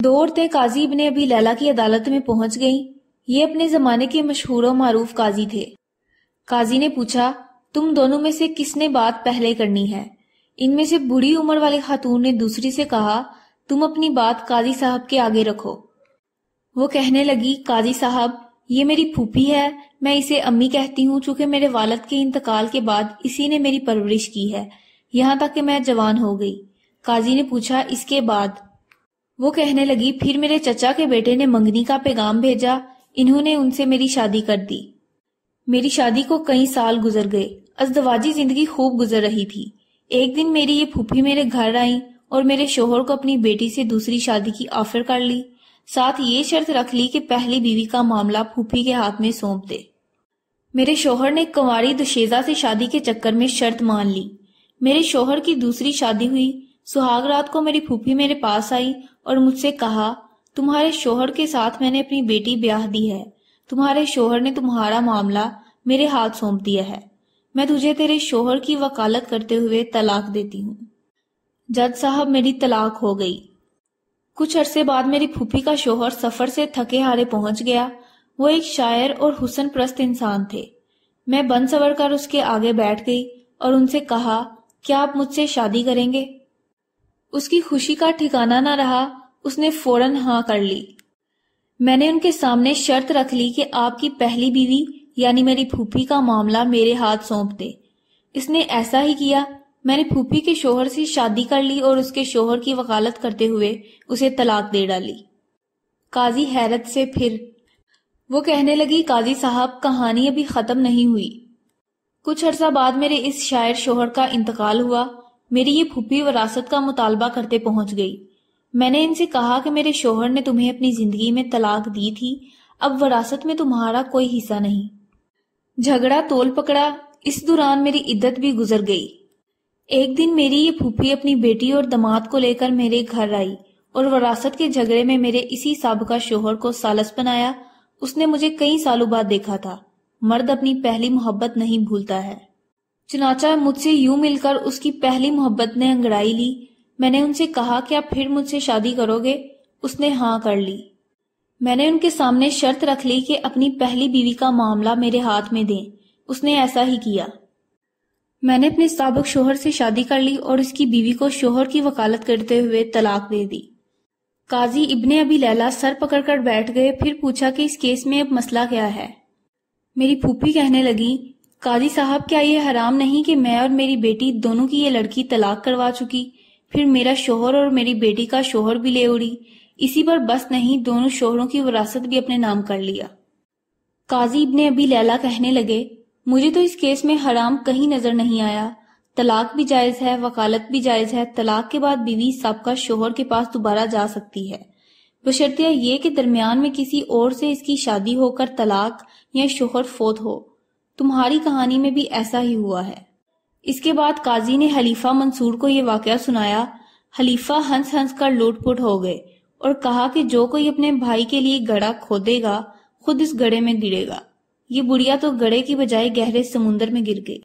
دو عورتیں قاضی ابن ابی لیلہ کی عدالت میں پہنچ گئیں۔ یہ اپنے زمانے کے مشہور و معروف قاضی تھے۔ قاضی نے پوچھا، تم دونوں میں سے کس نے بات پہلے کرنی ہے؟ ان میں سے بڑھی عمر والی خاتون نے دوسری سے کہا، تم اپنی بات قاضی صاحب کے آگے رکھو۔ وہ کہنے لگی، قاضی صاحب، یہ میری پھوپھی ہے، میں اسے امی کہتی ہوں چونکہ میرے والد کے انتقال کے بعد اسی نے میری پرورش کی ہے یہاں تک کہ میں جوان ہو گئی۔ قاضی نے پوچھا، اس کے بعد؟ وہ کہنے لگی، پھر میرے چچا کے بیٹے نے منگنی کا پیغام بھیجا، انہوں نے ان سے میری شادی کر دی۔ میری شادی کو کئی سال گزر گئے، ازدواجی زندگی خوب گزر رہی تھی۔ ایک دن میری یہ پھوپھی میرے گھر آئیں اور میرے شوہر کو اپنی بیٹی سے دوسری شادی کی آفر کر لی، ساتھ یہ شرط رکھ لی کہ پہلی بیوی کا معاملہ پھوپھی کے ہاتھ میں سونپ دے۔ میرے شوہر نے کنواری دوشیزہ سے شادی کے چکر میں شرط مان لی۔ میرے شوہر کی دوسری شادی ہوئی، سہاگ رات کو میری پھوپھی میرے پاس آئی اور مجھ سے کہا، تمہارے شوہر کے ساتھ میں نے اپنی بیٹی بیاہ دی ہے، تمہارے شوہر نے تمہارا معاملہ میرے ہاتھ سونپ دیا ہے، میں تجھے تیرے شوہر کی وکالت کرتے ہوئے طلاق دیتی ہوں۔ جج صاحب، میری طلاق ہو گئی۔ کچھ عرصے بعد میری پھوپھی کا شوہر سفر سے تھکے ہارے پہنچ گیا۔ وہ ایک شاعر اور حسن پرست انسان تھے۔ میں بن سور کر اس کے آگے بیٹھ گئی اور ان سے کہا، کیا آپ مجھ سے شادی کریں گے؟ اس کی خوشی کا ٹھکانہ نہ رہا، اس نے فوراً ہاں کر لی۔ میں نے ان کے سامنے شرط رکھ لی کہ آپ کی پہلی بیوی یعنی میری پھوپھی کا معاملہ میرے ہاتھ سونپ دے۔ اس نے ایسا ہی کیا۔ میں نے پھوپھی کے شوہر سے شادی کر لی اور اس کے شوہر کی وکالت کرتے ہوئے اسے طلاق دے ڈالی۔ قاضی حیرت سے پھر وہ کہنے لگی، قاضی صاحب، کہانی ابھی ختم نہیں ہوئی۔ کچھ عرصہ بعد میرے اس شاعر شوہر کا انتقال ہوا۔ میری یہ پھوپھی وراثت کا مطالبہ کرتے پہنچ گئی۔ میں نے ان سے کہا کہ میرے شوہر نے تمہیں اپنی زندگی میں طلاق دی تھی، اب وراثت میں تمہارا کوئی حصہ نہیں۔ جھگڑا تول پکڑا۔ اس دوران میری عدت بھی گزر گئی۔ ایک دن میری یہ پھوپھی اپنی بیٹی اور داماد کو لے کر میرے گھر آئی اور وراثت کے جھگڑے میں میرے اسی سابقہ شوہر کو سالس بنایا۔ اس نے مجھے کئی سالوں بعد دیکھا تھا۔ مرد اپنی پہلی محبت نہیں بھولتا ہے۔ چنانچہ مجھ سے یوں مل کر اس کی پہلی محبت نے انگڑائی لی۔ میں نے ان سے کہا، کیا پھر مجھ سے شادی کرو گے؟ اس نے ہاں کر لی۔ میں نے ان کے سامنے شرط رکھ لی کہ اپنی پہلی بیوی کا معاملہ میرے ہاتھ میں دیں۔ اس نے ایسا ہی کیا۔ میں نے اپنے سابق شوہر سے شادی کر لی اور اس کی بیوی کو شوہر کی وکالت کرتے ہوئے طلاق دے دی۔ قاضی ابن ابی لیلہ سر پکڑ کر بیٹھ گئے، پھر پوچھا کہ اس کیس میں اب مسئلہ کیا ہے؟ میری پھوپھی کہنے لگی، قاضی صاحب، کیا یہ حرام نہیں کہ میں اور میری بیٹی دونوں کی یہ لڑکی طلاق کروا چکی، پھر میرا شوہر اور میری بیٹی کا شوہر بھی لے اڑی، اسی پر بس نہیں، دونوں شوہروں کی وراثت بھی اپنے نام کر لیا۔ قاضی ابن ابی لیلہ کہنے لگے، مجھے تو اس کیس میں حرام کہیں نظر نہیں آیا۔ طلاق بھی جائز ہے، وکالت بھی جائز ہے، طلاق کے بعد بیوی سابقہ شوہر کے پاس دوبارہ جا سکتی ہے، بشرطیہ یہ کہ درمیان میں کسی اور سے اس کی شادی ہو کر طلاق یا شوہر فوت ہو۔ تمہاری کہانی میں بھی ایسا ہی ہوا ہے۔ اس کے بعد قاضی نے حلیفہ منصور کو یہ واقعہ سنایا۔ حلیفہ ہنس ہنس کر لوٹ پوٹ ہو گئے اور کہا کہ جو کوئی اپنے بھائی کے لیے گڑھا کھودے گا خود اس گڑھے میں گرے گا۔ یہ بڑھیا تو گڑھے کی بجائے گہرے سمندر میں گر گئی۔